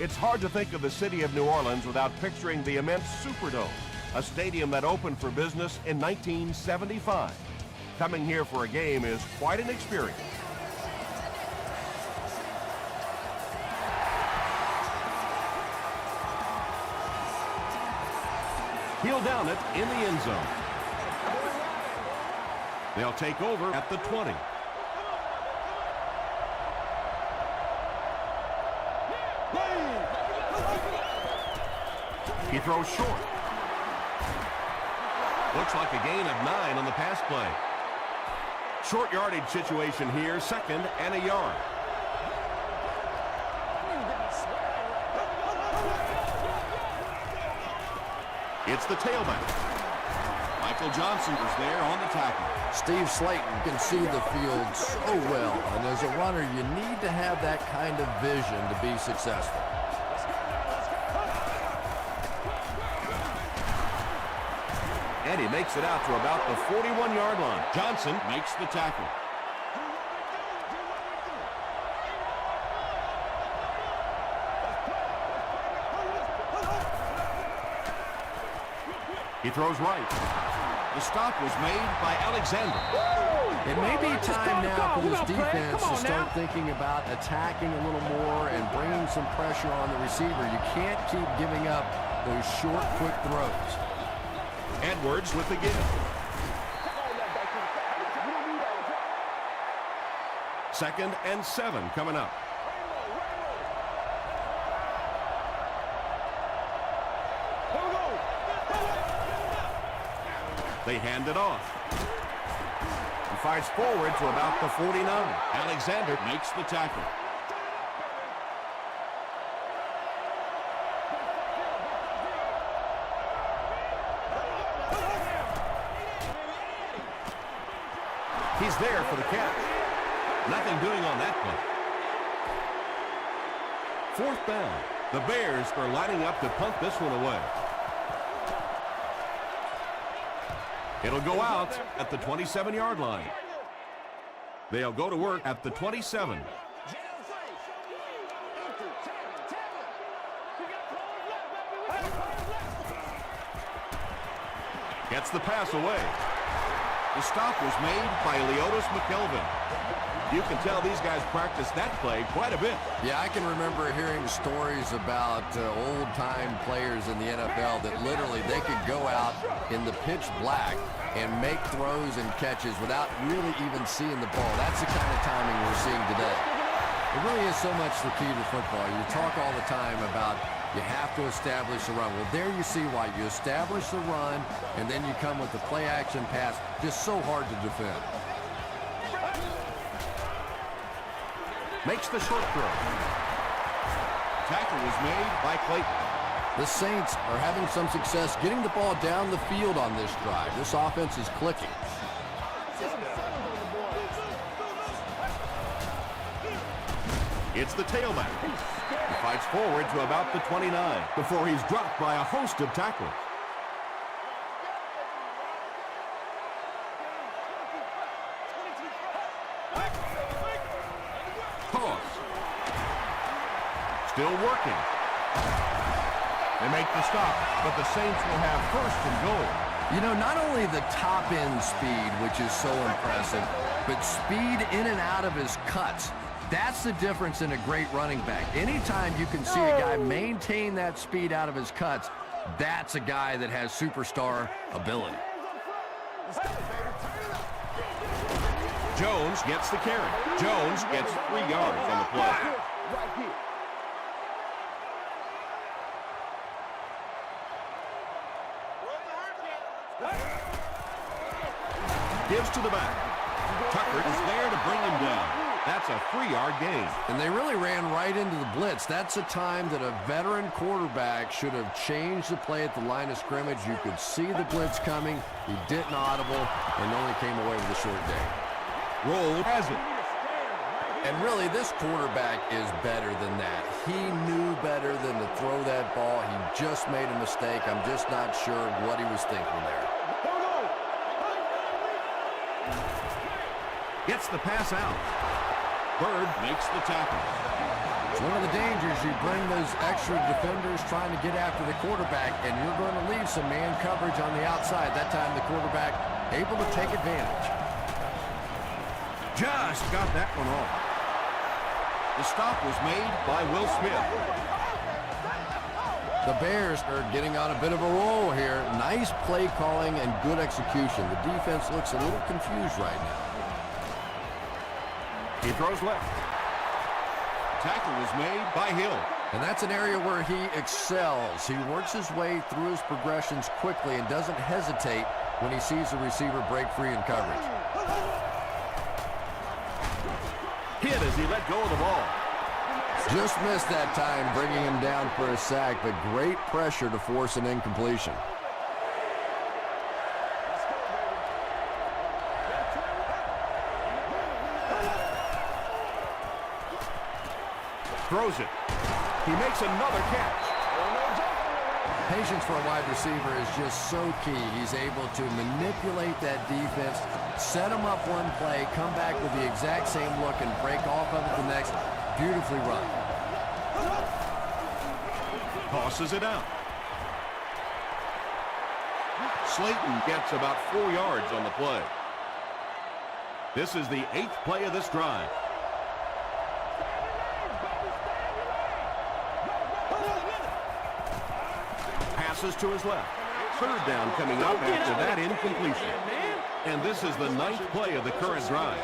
It's hard to think of the city of New Orleans without picturing the immense Superdome, a stadium that opened for business in 1975. Coming here for a game is quite an experience. He'll down it in the end zone. They'll take over at the 20. He throws short. Looks like a gain of 9 on the pass play. Short yardage situation here, 2nd and a yard. It's the tailback. Michael Johnson is there on the tackle. Steve Slayton can see the field so well, and as a runner, you need to have that kind of vision to be successful. And he makes it out to about the 41-yard line. Johnson makes the tackle. He throws right. The stop was made by Alexander. It may be time now for this defense to start thinking about attacking a little more and bringing some pressure on the receiver. You can't keep giving up those short, quick throws. Edwards with the give. 2nd and 7 coming up. They hand it off. He fights forward to about the 49. Alexander makes the tackle. He's there for the catch. Nothing doing on that play. 4th down. The Bears are lining up to punt this one away. It'll go out at the 27-yard line. They'll go to work at the 27. Gets the pass away. The stop was made by Leotis McKelvin. You can tell these guys practice that play quite a bit. Yeah, I can remember hearing stories about old-time players in the NFL that literally they could go out in the pitch black and make throws and catches without really even seeing the ball. That's the kind of timing we're seeing today. It really is so much the key to football. You talk all the time about you have to establish the run. Well, there you see why. You establish the run, and then you come with the play-action pass. Just so hard to defend. Makes the short throw. Tackle was made by Clayton. The Saints are having some success getting the ball down the field on this drive. This offense is clicking. It's the tailback. He fights forward to about the 29 before he's dropped by a host of tacklers. Still working. They make the stop, but the Saints will have 1st and goal. You know, not only the top-end speed, which is so impressive, but speed in and out of his cuts. That's the difference in a great running back. Anytime you can see a guy maintain that speed out of his cuts, that's a guy that has superstar ability. Jones gets the carry. Jones gets 3 yards on the play. Gives to the back. Tucker is there to bring him down. That's a 3-yard gain. And they really ran right into the blitz. That's a time that a veteran quarterback should have changed the play at the line of scrimmage. You could see the blitz coming. He didn't audible and only came away with a short gain. Roll has it. And really, this quarterback is better than that. He knew better than to throw that ball. He just made a mistake. I'm just not sure what he was thinking there. Gets the pass out. Bird makes the tackle. It's one of the dangers. You bring those extra defenders trying to get after the quarterback, and you're going to leave some man coverage on the outside. That time the quarterback able to take advantage. Just got that one off. The stop was made by Will Smith. The Bears are getting on a bit of a roll here. Nice play calling and good execution. The defense looks a little confused right now. He throws left. Tackle was made by Hill. And that's an area where he excels. He works his way through his progressions quickly and doesn't hesitate when he sees the receiver break free in coverage. Hit as he let go of the ball. Just missed that time, bringing him down for a sack, but great pressure to force an incompletion. Throws it. He makes another catch. Patience for a wide receiver is just so key. He's able to manipulate that defense, set them up one play, come back with the exact same look, and break off of it the next. Beautifully run. Tosses it out. Slayton gets about 4 yards on the play. This is the 8th play of this drive. Passes to his left. Third down coming up after that incompletion. And this is the 9th play of the current drive.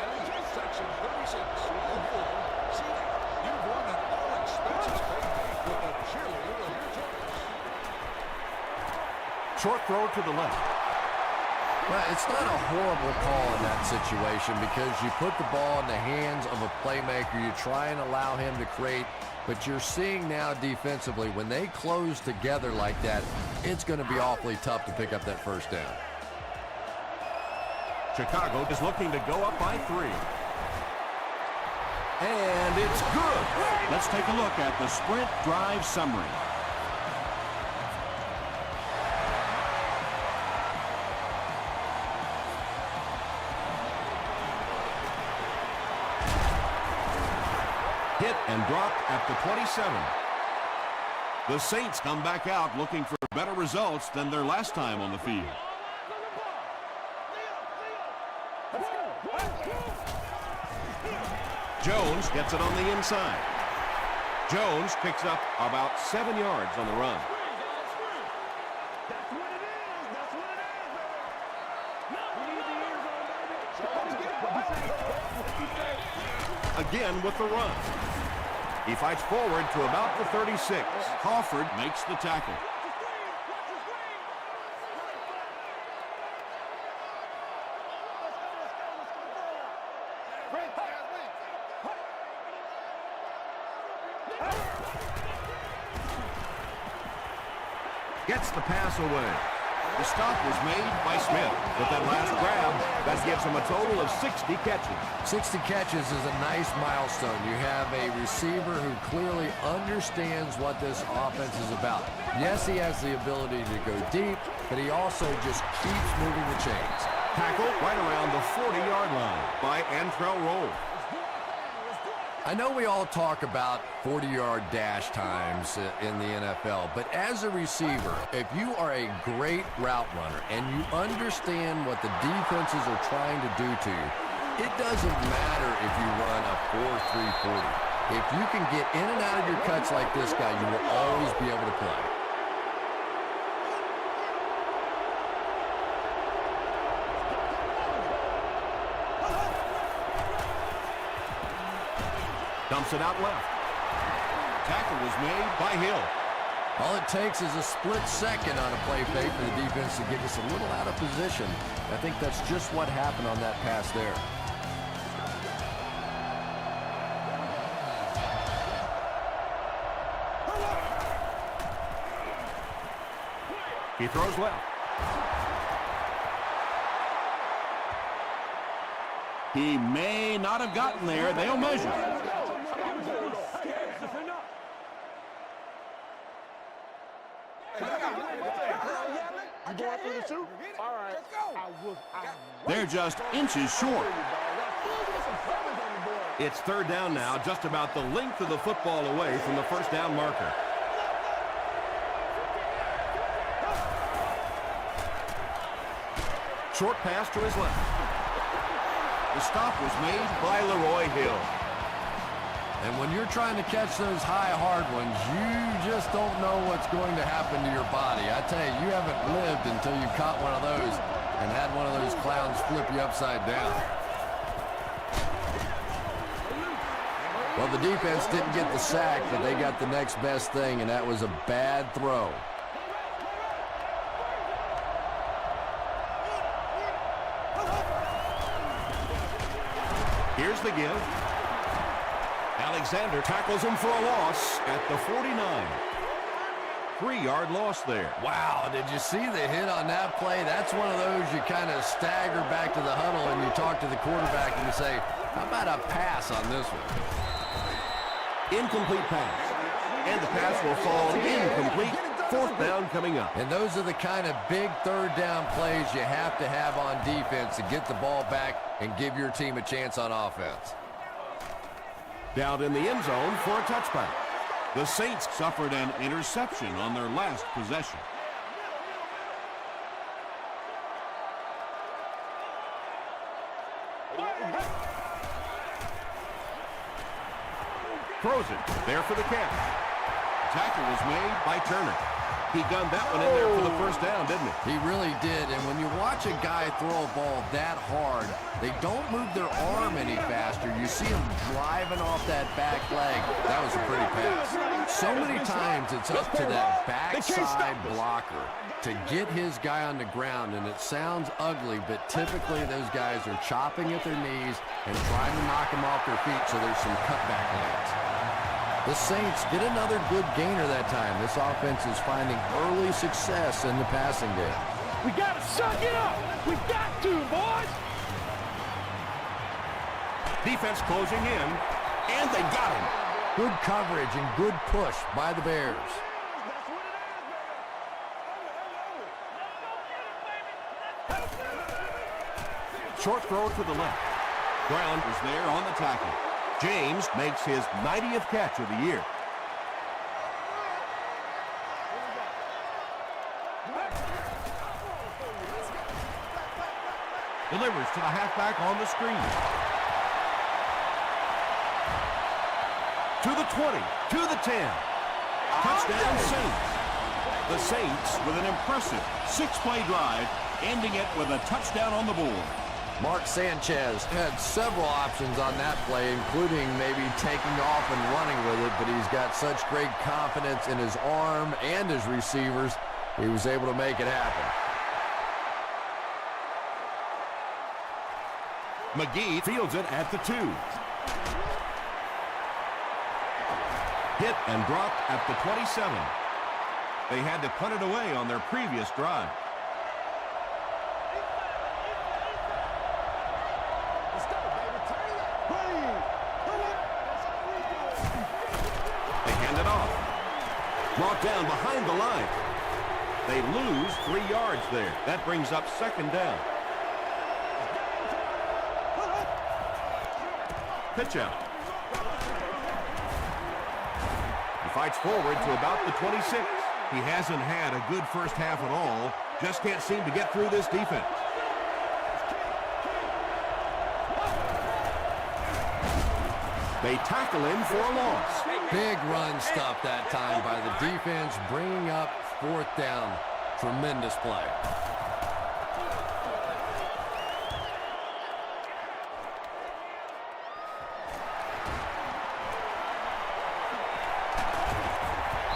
Short throw to the left. Well, it's not a horrible call in that situation because you put the ball in the hands of a playmaker. You try and allow him to create, but you're seeing now defensively, when they close together like that, it's going to be awfully tough to pick up that first down. Chicago is looking to go up by 3. And it's good. Let's take a look at the sprint drive summary. Hit and dropped at the 27. The Saints come back out looking for better results than their last time on the field. Jones gets it on the inside. Jones picks up about 7 yards on the run. Again with the run. He fights forward to about the 36. Crawford makes the tackle. Gets the pass away. The stop was made by Smith. With that last grab, that gives him a total of 60 catches. 60 catches is a nice milestone. You have a receiver who clearly understands what this offense is about. Yes, he has the ability to go deep, but he also just keeps moving the chains. Tackle right around the 40-yard line by Antrell Roll. I know we all talk about 40-yard dash times in the NFL, but as a receiver, if you are a great route runner and you understand what the defenses are trying to do to you, it doesn't matter if you run a 4.340. If you can get in and out of your cuts like this guy, you will always be able to play. Dumps it out left. Tackle was made by Hill. All it takes is a split second on a play fake for the defense to get us a little out of position. I think that's just what happened on that pass there. He throws left. He may not have gotten there. They'll measure. They're just inches short. It's third down now, just about the length of the football away from the first down marker. Short pass to his left. The stop was made by Leroy Hill. And when you're trying to catch those high, hard ones, you just don't know what's going to happen to your body. I tell you, you haven't lived until you caught one of those and had one of those clowns flip you upside down. Well, the defense didn't get the sack, but they got the next best thing, and that was a bad throw. Here's the give. Alexander tackles him for a loss at the 49. 3-yard loss there. Wow, did you see the hit on that play? That's one of those you kind of stagger back to the huddle and you talk to the quarterback and you say, how about a pass on this one? Incomplete pass. And the pass will fall incomplete. Fourth down coming up. And those are the kind of big third down plays you have to have on defense to get the ball back and give your team a chance on offense. Down in the end zone for a touchback. The Saints suffered an interception on their last possession. Throws it. There for the catch. Tackle was made by Turner. He gunned that one in there for the first down, didn't he? He really did. And when you watch a guy throw a ball that hard, they don't move their arm any faster. You see him driving off that back leg. That was a pretty pass. So many times it's up to that backside blocker to get his guy on the ground. And it sounds ugly, but typically those guys are chopping at their knees and trying to knock them off their feet so there's some cutback lanes. The Saints get another good gainer that time. This offense is finding early success in the passing game. We got to suck it up. We got to, boys. Defense closing in, and they got him. Good coverage and good push by the Bears. Short throw to the left. Brown is there on the tackle. James makes his 90th catch of the year. Delivers to the halfback on the screen. To the 20, to the 10. Touchdown Saints. The Saints with an impressive 6-play drive, ending it with a touchdown on the board. Mark Sanchez had several options on that play, including maybe taking off and running with it, but he's got such great confidence in his arm and his receivers, he was able to make it happen. McGee fields it at the 2. Hit and dropped at the 27. They had to punt it away on their previous drive. Brought down behind the line. They lose 3 yards there. That brings up second down. Pitch out. He fights forward to about the 26. He hasn't had a good first half at all. Just can't seem to get through this defense. They tackle him for a loss. Big run stop that time by the defense, bringing up fourth down. Tremendous play.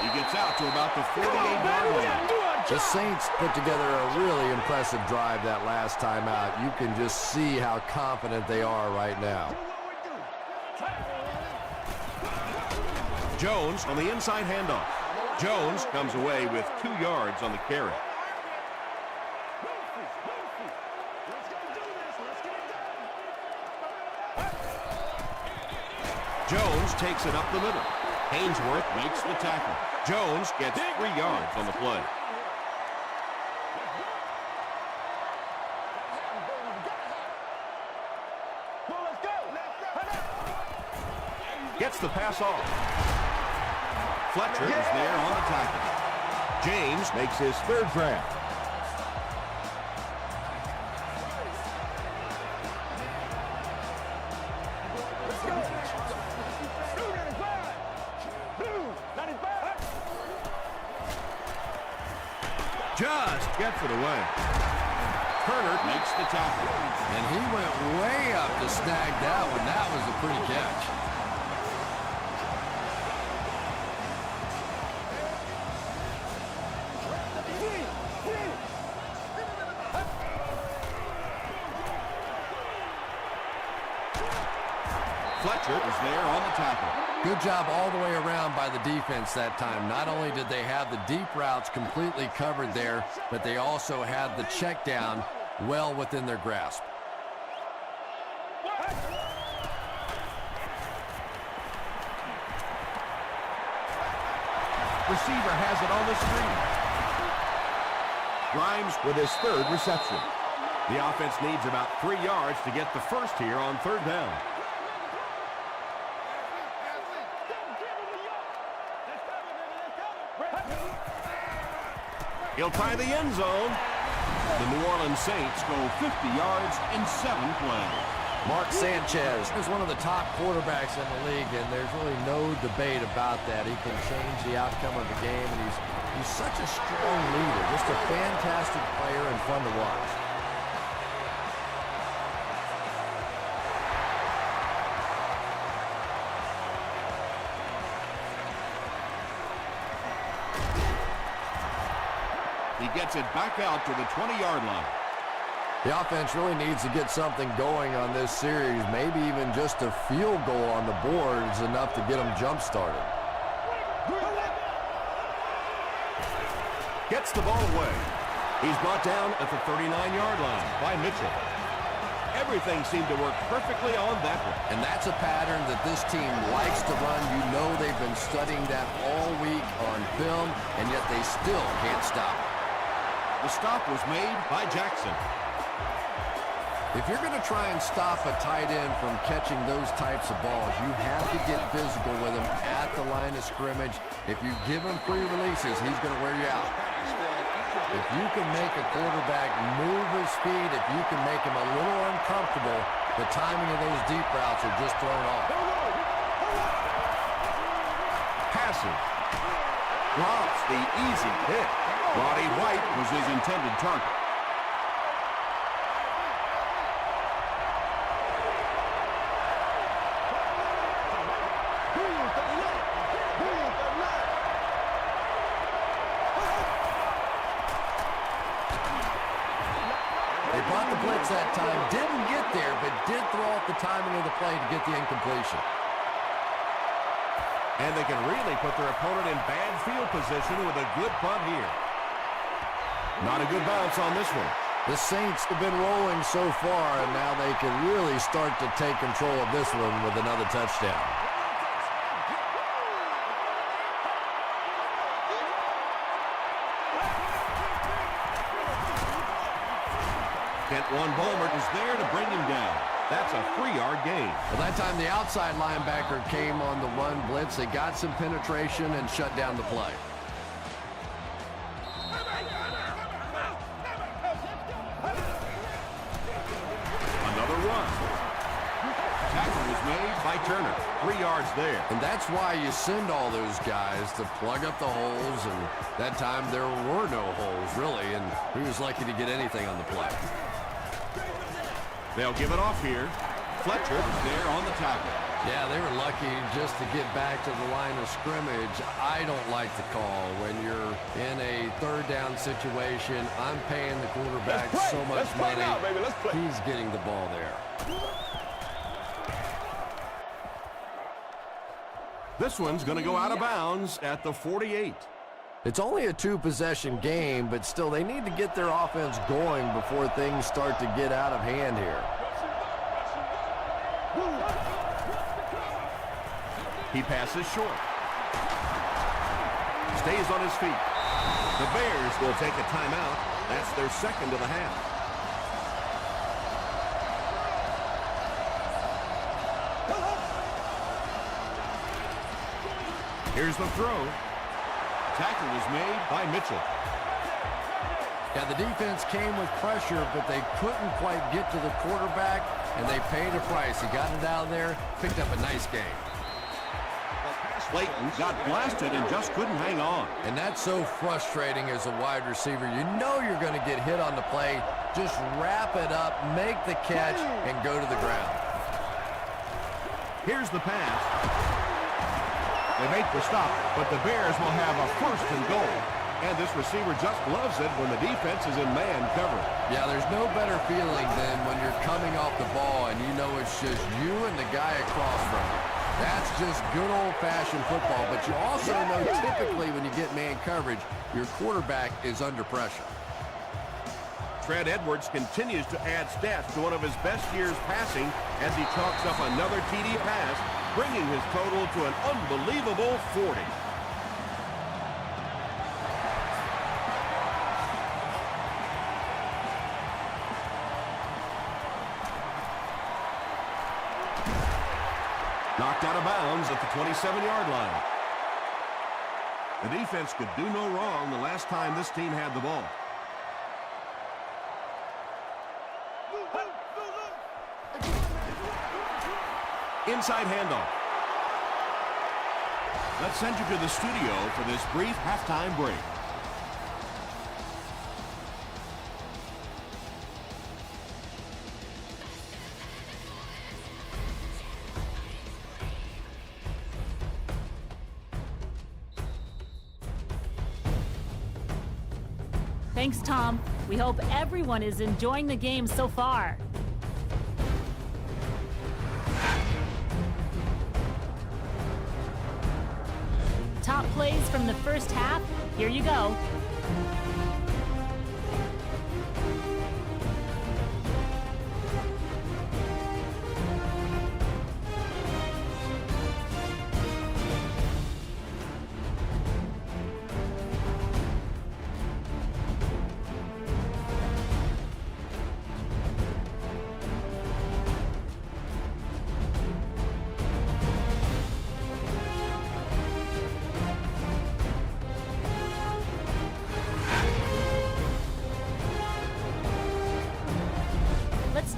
He gets out to about the 48-yard line. The Saints put together a really impressive drive that last time out. You can just see how confident they are right now. Jones on the inside handoff. Jones comes away with 2 yards on the carry. Jones takes it up the middle. Haynesworth makes the tackle. Jones gets 3 yards on the play. Gets the pass off. Fletcher is there on the tackle. James makes his third grab. Just gets it away. Turner makes the tackle. And he went way up to snag that one. That was a pretty catch. Fletcher is there on the tackle. Good job all the way around by the defense that time. Not only did they have the deep routes completely covered there, but they also had the check down well within their grasp. Receiver has it on the screen. Grimes with his third reception. The offense needs about 3 yards to get the first here on third down. He'll tie the end zone. The New Orleans Saints go 50 yards in 7 plays. Mark Sanchez is one of the top quarterbacks in the league, and there's really no debate about that. He can change the outcome of the game, and he's such a strong leader. Just a fantastic player and fun to watch. He gets it back out to the 20-yard line. The offense really needs to get something going on this series. Maybe even just a field goal on the board is enough to get them jump-started. Gets the ball away. He's brought down at the 39-yard line by Mitchell. Everything seemed to work perfectly on that one. And that's a pattern that this team likes to run. You know they've been studying that all week on film, and yet they still can't stop it. The stop was made by Jackson. If you're going to try and stop a tight end from catching those types of balls, you have to get physical with him at the line of scrimmage. If you give him free releases, he's going to wear you out. If you can make a quarterback move his feet, if you can make him a little uncomfortable, the timing of those deep routes are just thrown off. Passing. Drops the easy pick. Roddy White was his intended target. They brought the blitz that time, didn't get there, but did throw off the timing of the play to get the incompletion. And they can really put their opponent in bad field position with a good punt here. Not a good bounce on this one. The Saints have been rolling so far, and now they can really start to take control of this one with another touchdown. Kentwan Ballmer is there to bring him down. That's a 3-yard gain. Well, that time the outside linebacker came on the run blitz. They got some penetration and shut down the play. Another run. Tackle was made by Turner. 3 yards there. And that's why you send all those guys to plug up the holes, and that time there were no holes, really, and he was lucky to get anything on the play. They'll give it off here. Fletcher is there on the tackle. Yeah, they were lucky just to get back to the line of scrimmage. I don't like the call when you're in a third down situation. I'm paying the quarterback so much money. Now, baby. Let's play. He's getting the ball there. This one's going to go out of bounds at the 48. It's only a 2-possession game, but still they need to get their offense going before things start to get out of hand here. He passes short. Stays on his feet. The Bears will take a timeout. That's their second of the half. Here's the throw. Tackle was made by Mitchell. Yeah, the defense came with pressure, but they couldn't quite get to the quarterback, and they paid a price. He got it out of there, picked up a nice gain. Slayton got blasted and just couldn't hang on. And that's so frustrating as a wide receiver. You know you're going to get hit on the play. Just wrap it up, make the catch, and go to the ground. Here's the pass. They make the stop, but the Bears will have a 1st and goal. And this receiver just loves it when the defense is in man coverage. Yeah, there's no better feeling than when you're coming off the ball and you know it's just you and the guy across from you. That's just good old-fashioned football, but you also know typically when you get man coverage, your quarterback is under pressure. Trent Edwards continues to add stats to one of his best years passing as he chalks up another TD pass, bringing his total to an unbelievable 40. Knocked out of bounds at the 27-yard line. The defense could do no wrong the last time this team had the ball. Inside handoff. Let's send you to the studio for this brief halftime break. Thanks, Tom. We hope everyone is enjoying the game so far. Top plays from the first half. Here you go.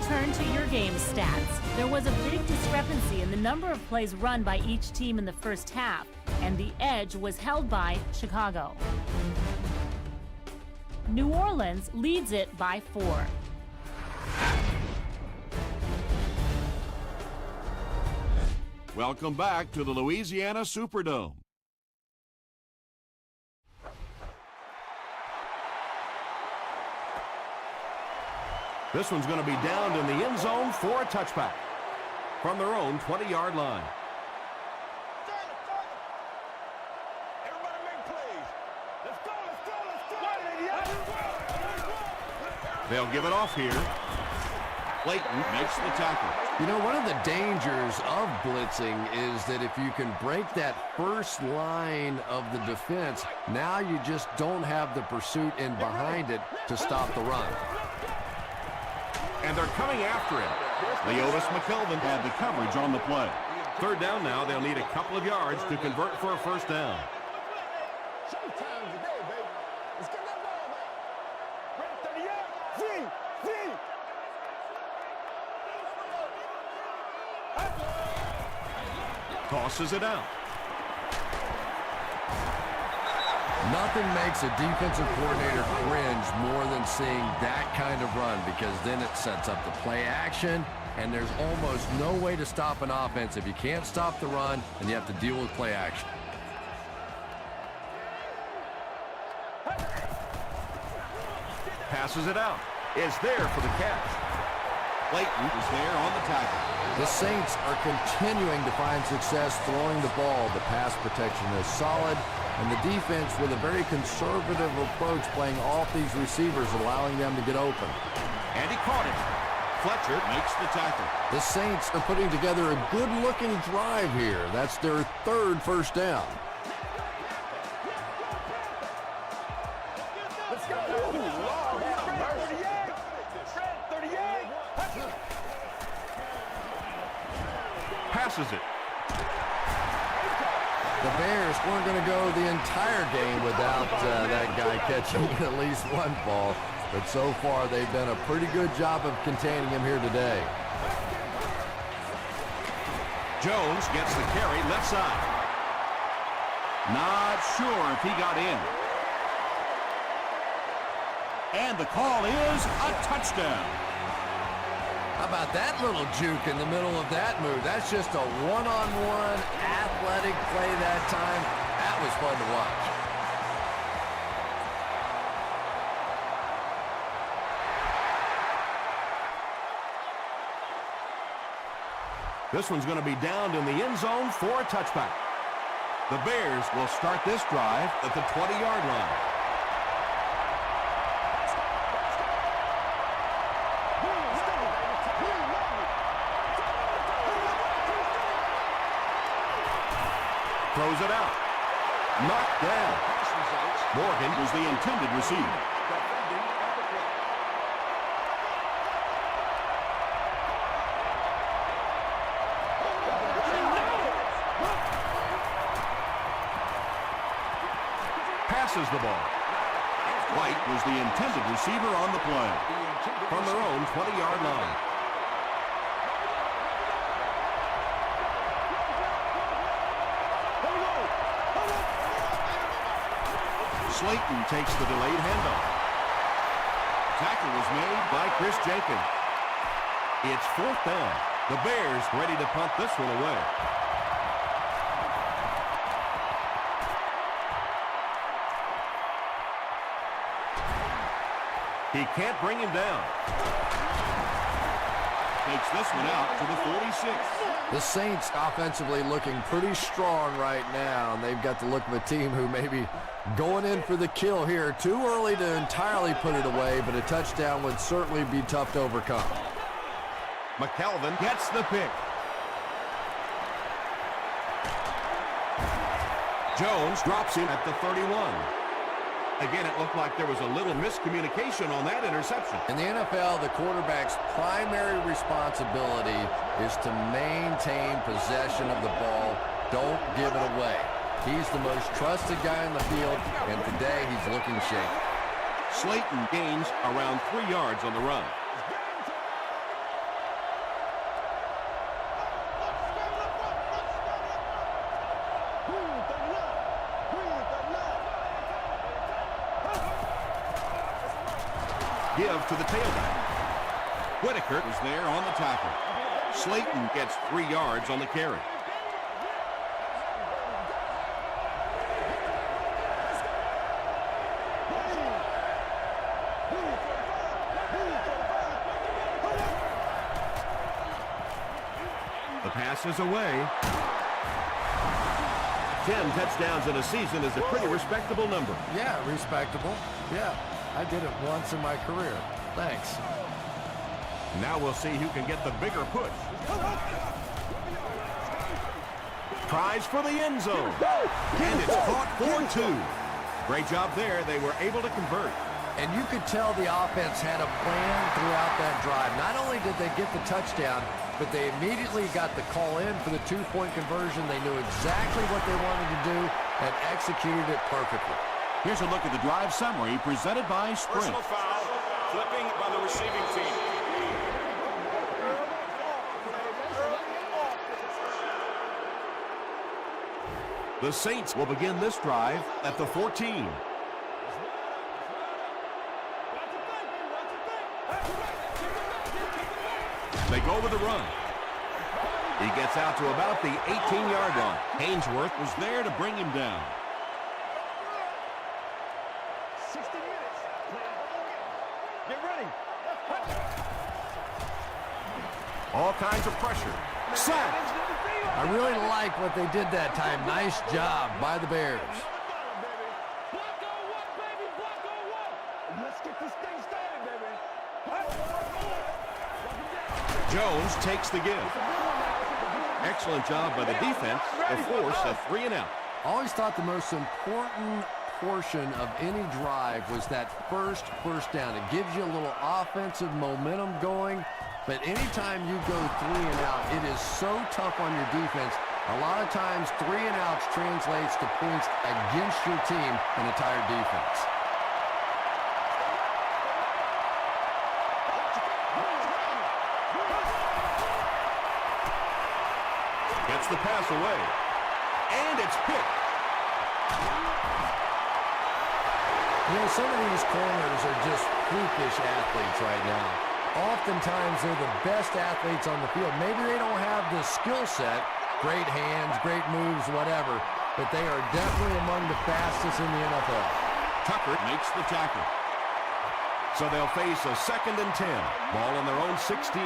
Turn to your game stats. There was a big discrepancy in the number of plays run by each team in the first half, and the edge was held by Chicago. New Orleans leads it by 4. Welcome back to the Louisiana Superdome. This one's going to be downed in the end zone for a touchback from their own 20-yard line. Everybody make plays. Let's go, let's go, let's go. They'll give it off here. Clayton makes the tackle. You know, one of the dangers of blitzing is that if you can break that first line of the defense, now you just don't have the pursuit in behind it to stop the run. And they're coming after him. Leotis McKelvin had the coverage on the play. 3rd down now. They'll need a couple of yards to convert for a 1st down. Showtime today, baby. Let's get that ball back. Ready, 38. Tosses it out. Nothing makes a defensive coordinator cringe more than seeing that kind of run, because then it sets up the play action, and there's almost no way to stop an offense if you can't stop the run and you have to deal with play action. Passes it out. Is there for the catch. Clayton is there on the tackle. The Saints are continuing to find success throwing the ball. The pass protection is solid, and the defense with a very conservative approach playing off these receivers, allowing them to get open. And he caught it. Fletcher makes the tackle. The Saints are putting together a good-looking drive here. That's their 3rd 1st down. Let's go. Lord have mercy. 38. Passes it. The Bears weren't going to go the entire game without that guy catching at least one ball. But so far, they've done a pretty good job of containing him here today. Jones gets the carry left side. Not sure if he got in. And the call is a touchdown. How about that little juke in the middle of that move? That's just a one-on-one athletic play that time. That was fun to watch. This one's going to be downed in the end zone for a touchback. The Bears will start this drive at the 20-yard line. Throws it out. Knocked down. Morgan was the intended receiver. Passes the ball. White was the intended receiver on the play. From their own 20-yard line. Slayton takes the delayed handoff. Tackle was made by Chris Jenkins. It's 4th down. The Bears ready to punt this one away. He can't bring him down. Takes this one out to the 46. The Saints offensively looking pretty strong right now, and they've got the look of a team who may be going in for the kill here. Too early to entirely put it away, but a touchdown would certainly be tough to overcome. McKelvin gets the pick. Jones drops him at the 31. Again, it looked like there was a little miscommunication on that interception. In the NFL, the quarterback's primary responsibility is to maintain possession of the ball. Don't give it away. He's the most trusted guy in the field, and today he's looking shaky. Slayton gains around 3 yards on the run. Give to the tailback. Whitaker was there on the tackle. Slayton gets 3 yards on the carry. The pass is away. 10 touchdowns in a season is a pretty respectable number. Yeah, respectable. Yeah. I did it once in my career. Thanks. Now we'll see who can get the bigger push. Tries for the end zone. And it's caught for 2. Great job there. They were able to convert. And you could tell the offense had a plan throughout that drive. Not only did they get the touchdown, but they immediately got the call in for the 2-point conversion. They knew exactly what they wanted to do and executed it perfectly. Here's a look at the drive summary presented by Sprint. Personal foul, flipping by the receiving team. The Saints will begin this drive at the 14. They go with the run. He gets out to about the 18-yard line. Haynesworth was there to bring him down. 60 minutes. Get ready. All kinds of pressure. Sack. I really like what they did that time. Nice job by the Bears. Let's get this thing started, baby. Jones takes the give. Excellent job by the defense to force a 3-and-out. Always thought the most important portion of any drive was that first down. It gives you a little offensive momentum going, but anytime you go 3-and-out, it is so tough on your defense A lot of times, 3 and outs translates to points against your team and a tired defense. Gets the pass away. And it's picked. You know, some of these corners are just freakish athletes right now. Oftentimes, they're the best athletes on the field. Maybe they don't have the skill set, great hands, great moves, whatever, but they are definitely among the fastest in the NFL. Tucker makes the tackle. So they'll face a 2nd and 10. Ball on their own 16.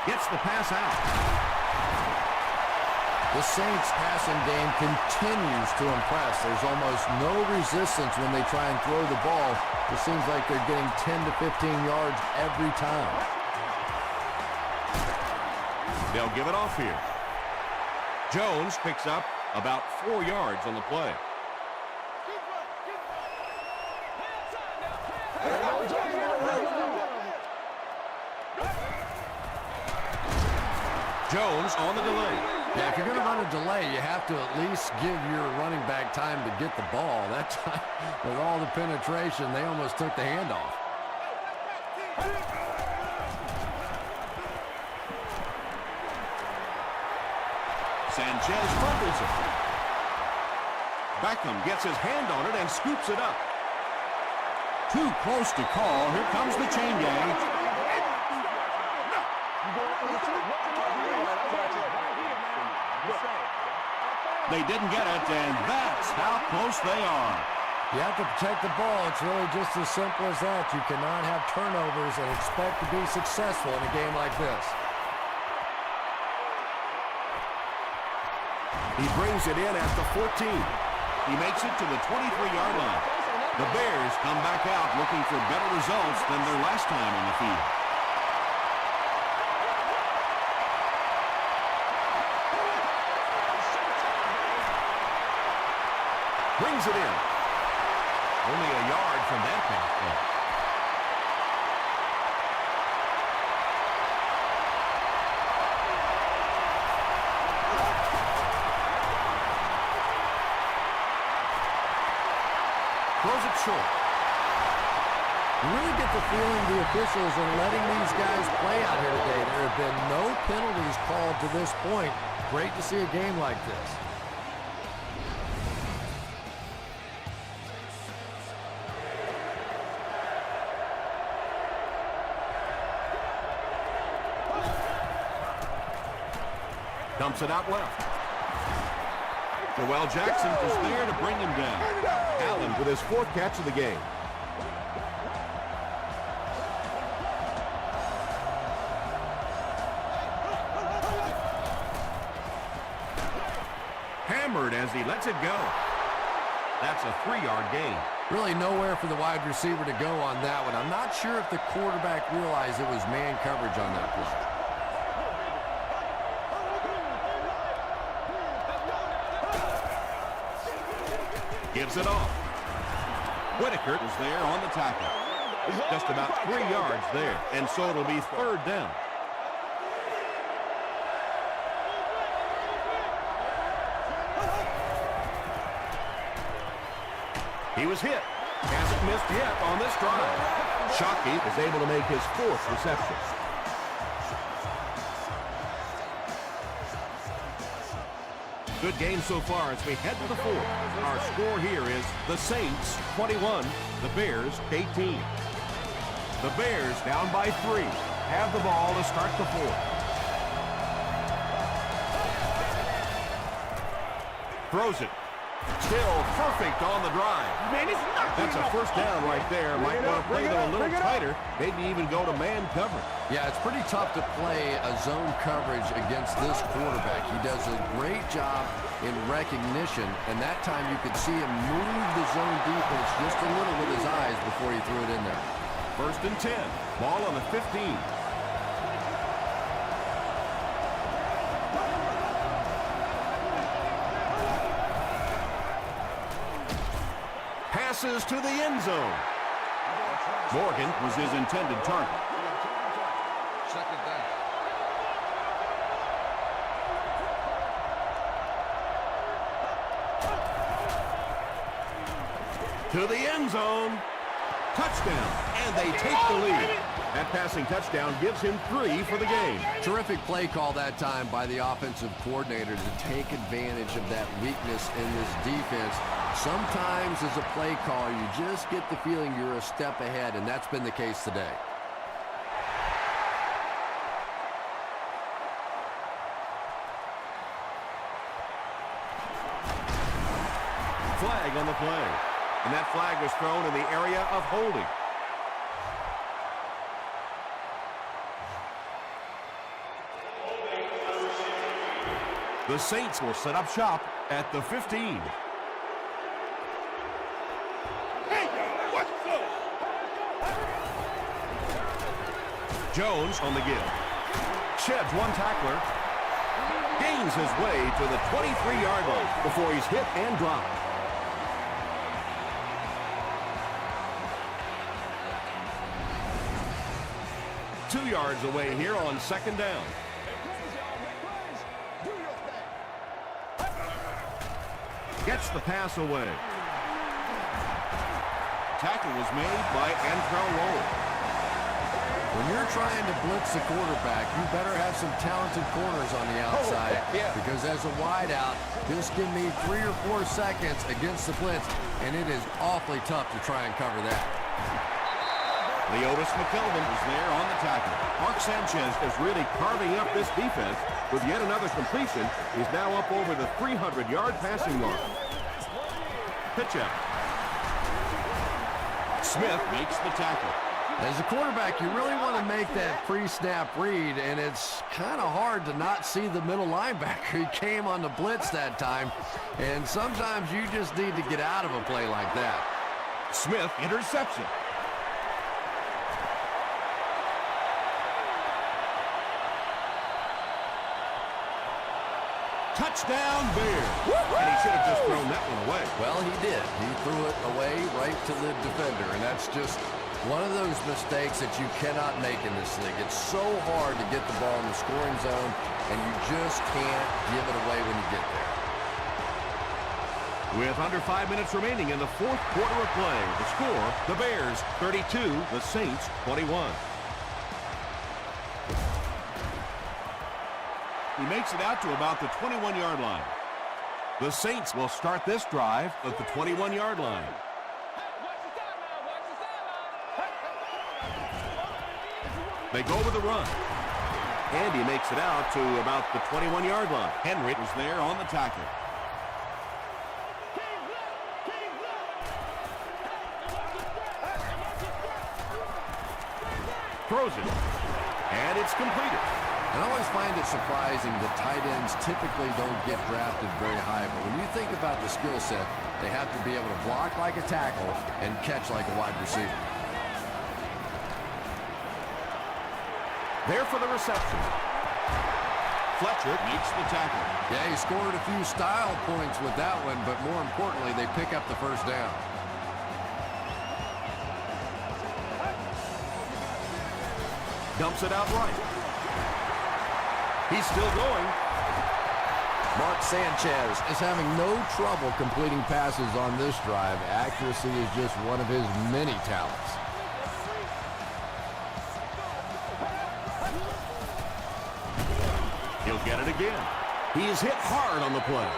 Gets the pass out. The Saints' passing game continues to impress. There's almost no resistance when they try and throw the ball. It seems like they're getting 10 to 15 yards every time. They'll give it off here. Jones picks up about 4 yards on the play. Jones on the delay. Yeah, if you're going to run a delay, you have to at least give your running back time to get the ball. That time, with all the penetration, they almost took the handoff. Sanchez fumbles it. Beckham gets his hand on it and scoops it up. Too close to call. Here comes the chain gang. They didn't get it, and that's how close they are. You have to protect the ball. It's really just as simple as that. You cannot have turnovers and expect to be successful in a game like this. He brings it in at the 14. He makes it to the 23-yard line. The Bears come back out looking for better results than their last time on the field. Brings it in. Only a yard from that pass play. Throws it short. You really get the feeling the officials are letting these guys play out here today. There have been no penalties called to this point. Great to see a game like this. Dumps it out left. Joel Jackson is there to bring him down. Allen with his 4th catch of the game. Hammered as he lets it go. That's a 3-yard gain. Really nowhere for the wide receiver to go on that one. I'm not sure if the quarterback realized it was man coverage on that play. Gives it off. Whitaker is there on the tackle. Just about 3 yards there, and so it'll be 3rd down. He was hit. Hasn't missed yet on this drive. Shockey is able to make his 4th reception. Good game so far as we head to the 4th. Our score here is the Saints 21, the Bears 18. The Bears down by 3. Have the ball to start the 4th. Throws it. Still perfect on the drive. That's a 1st down right there. Might want to play them a little tighter. Maybe even go to man coverage. Yeah, it's pretty tough to play a zone coverage against this quarterback. He does a great job in recognition, and that time you could see him move the zone defense just a little with his eyes before he threw it in there. 1st and 10. Ball on the 15. Passes to the end zone. Morgan was his intended target. Second down. To the end zone. Touchdown. And they take the lead. That passing touchdown gives him 3 for the game. Terrific play call that time by the offensive coordinator to take advantage of that weakness in this defense. Sometimes as a play caller, you just get the feeling you're a step ahead, and that's been the case today. Flag on the play. And that flag was thrown in the area of holding. The Saints will set up shop at the 15. Jones on the give. Sheds one tackler. Gains his way to the 23-yard line before he's hit and dropped. Two yards away here on second down. Gets the pass away. Tackle was made by Antrell Roll. When you're trying to blitz the quarterback, you better have some talented corners on the outside. Because as a wideout, just give me 3 or 4 seconds against the blitz, and it is awfully tough to try and cover that. Leotis McKelvin is there on the tackle. Mark Sanchez is really carving up this defense with yet another completion. He's now up over the 300-yard passing mark. Pitch out. Smith makes the tackle. As a quarterback, you really want to make that pre-snap read, and it's kind of hard to not see the middle linebacker. He came on the blitz that time, and sometimes you just need to get out of a play like that. Smith, interception. Touchdown, Bears. And he should have just thrown that one away. Well, he did. He threw it away right to the defender, and that's just one of those mistakes that you cannot make in this league. It's so hard to get the ball in the scoring zone, and you just can't give it away when you get there. With under 5 minutes remaining in the fourth quarter of play, the score, the Bears 32, the Saints 21. He makes it out to about the 21-yard line. The Saints will start this drive at the 21-yard line. They go with the run. And he makes it out to about the 21-yard line. Henry was there on the tackle. Throws it. And it's completed. I always find it surprising that tight ends typically don't get drafted very high, but when you think about the skill set, they have to be able to block like a tackle and catch like a wide receiver. There for the reception. Fletcher makes the tackle. Yeah, he scored a few style points with that one, but more importantly, they pick up the first down. Dumps it out right. He's still going. Mark Sanchez is having no trouble completing passes on this drive. Accuracy is just one of his many talents. He'll get it again. He is hit hard on the play.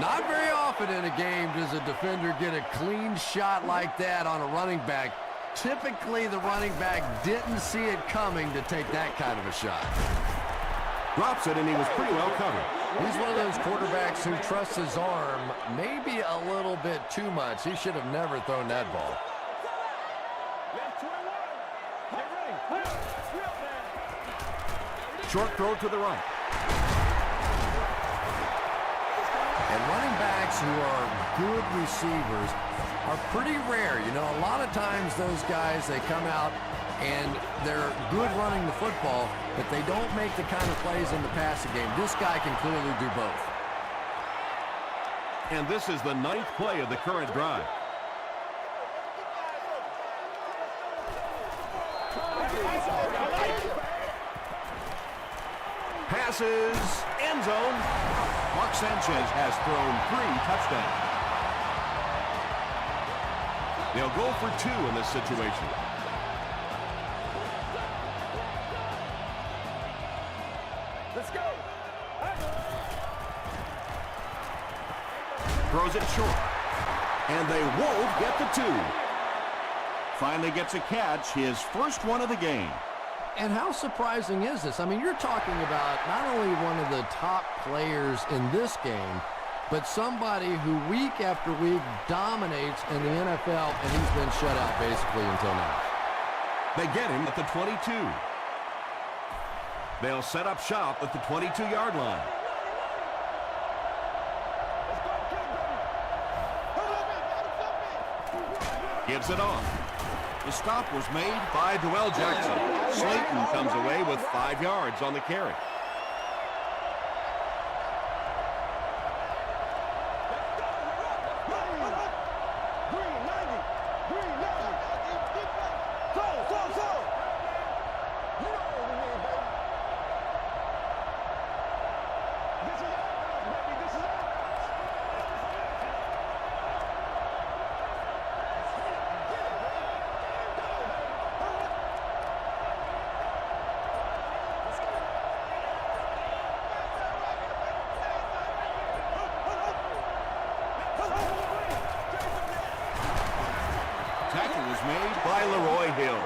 Not very often in a game does a defender get a clean shot like that on a running back. Typically, the running back didn't see it coming to take that kind of a shot. Drops it, and he was pretty well covered. He's one of those quarterbacks who trusts his arm maybe a little bit too much. He should have never thrown that ball. Short throw to the right. And running backs who are good receivers are pretty rare. You know, a lot of times those guys, they come out and they're good running the football, but they don't make the kind of plays in the passing game. This guy can clearly do both. And this is the 9th play of the current drive. Passes, end zone. Mark Sanchez has thrown 3 touchdowns. They'll go for 2 in this situation. Let's go. Throws it short. And they won't get the 2. Finally gets a catch, his first one of the game. And how surprising is this? I mean, you're talking about not only one of the top players in this game, but somebody who week after week dominates in the NFL, and he's been shut out basically until now. They get him at the 22. They'll set up shop at the 22-yard line. Gives it on. The stop was made by Dwell Jackson. Slayton comes away with 5 yards on the carry. Tackle was made by Leroy Hill.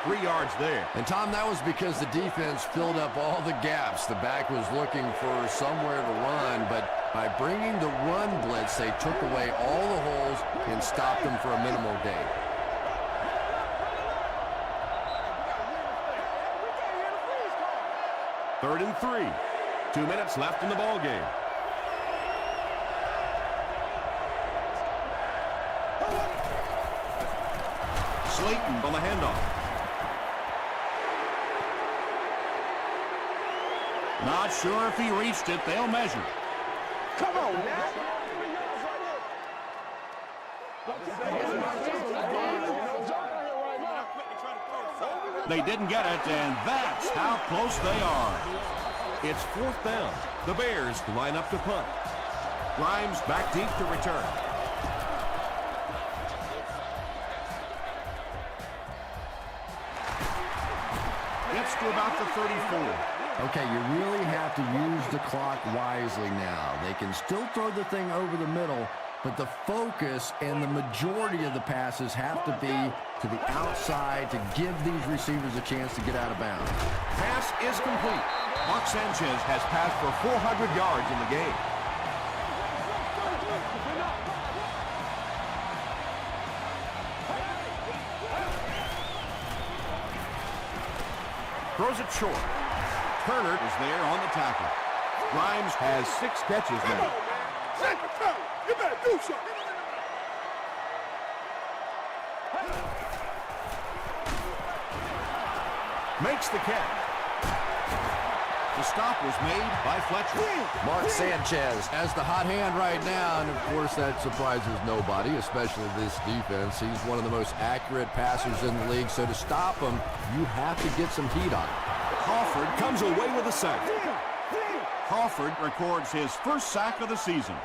3 yards there. And, Tom, that was because the defense filled up all the gaps. The back was looking for somewhere to run, but by bringing the run blitz, they took away all the holes and stopped them for a minimal gain. Third and 3. 2 minutes left in the ball game. Slayton on the handoff. Not sure if he reached it. They'll measure. Come on, now. They didn't get it, and that's how close they are. It's 4th down. The Bears line up to punt. Grimes back deep to return. Gets to about the 34. Okay, you really have to use the clock wisely now. They can still throw the thing over the middle, but the focus and the majority of the passes have to be to the outside to give these receivers a chance to get out of bounds. Pass is complete. Mark Sanchez has passed for 400 yards in the game. Throws it short. Turner is there on the tackle. Grimes has 6 catches now. You better do something. Makes the catch. The stop was made by Fletcher. Mark Sanchez has the hot hand right now, and of course that surprises nobody, especially this defense. He's one of the most accurate passers in the league, so to stop him, you have to get some heat on him. Crawford comes away with a sack. Crawford records his first sack of the season.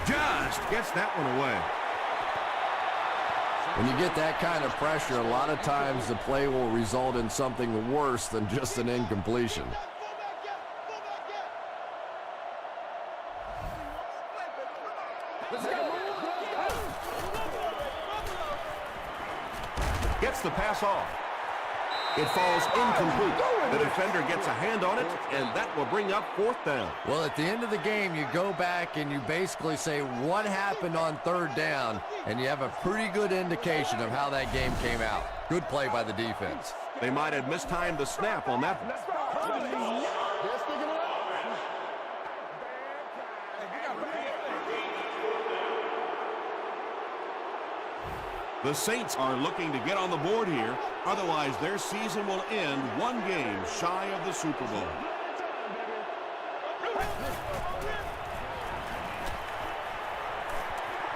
Just gets that one away. When you get that kind of pressure, a lot of times the play will result in something worse than just an incompletion. Gets the pass off. It falls incomplete. The defender gets a hand on it, and that will bring up 4th down. Well, at the end of the game, you go back and you basically say what happened on 3rd down, and you have a pretty good indication of how that game came out. Good play by the defense. They might have mistimed the snap on that one. The Saints are looking to get on the board here. Otherwise, their season will end 1 game shy of the Super Bowl.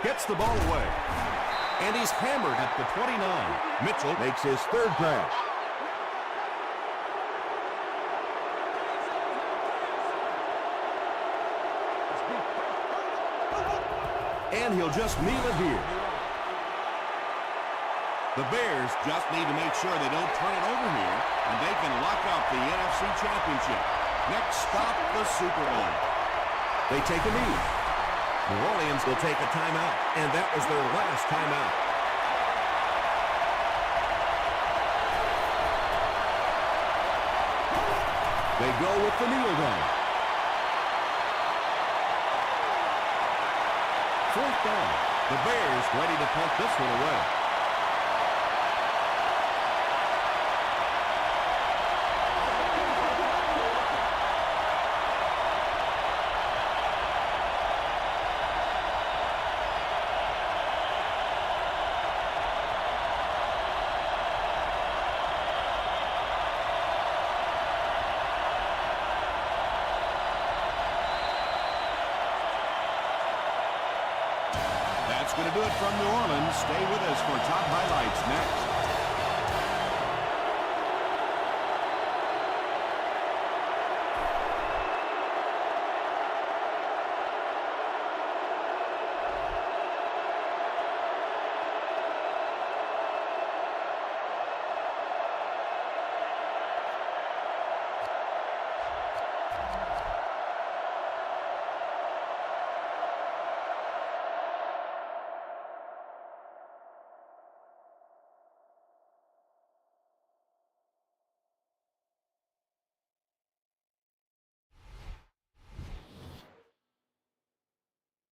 Gets the ball away. And he's hammered at the 29. Mitchell makes his third pass. And he'll just kneel it here. The Bears just need to make sure they don't turn it over here, and they can lock up the NFC Championship. Next stop, the Super Bowl. They take a knee. New Orleans will take a timeout, and that was their last timeout. They go with the kneel down. Fourth down. The Bears ready to punt this one away. That's going to do it from New Orleans. Stay with us for top highlights next.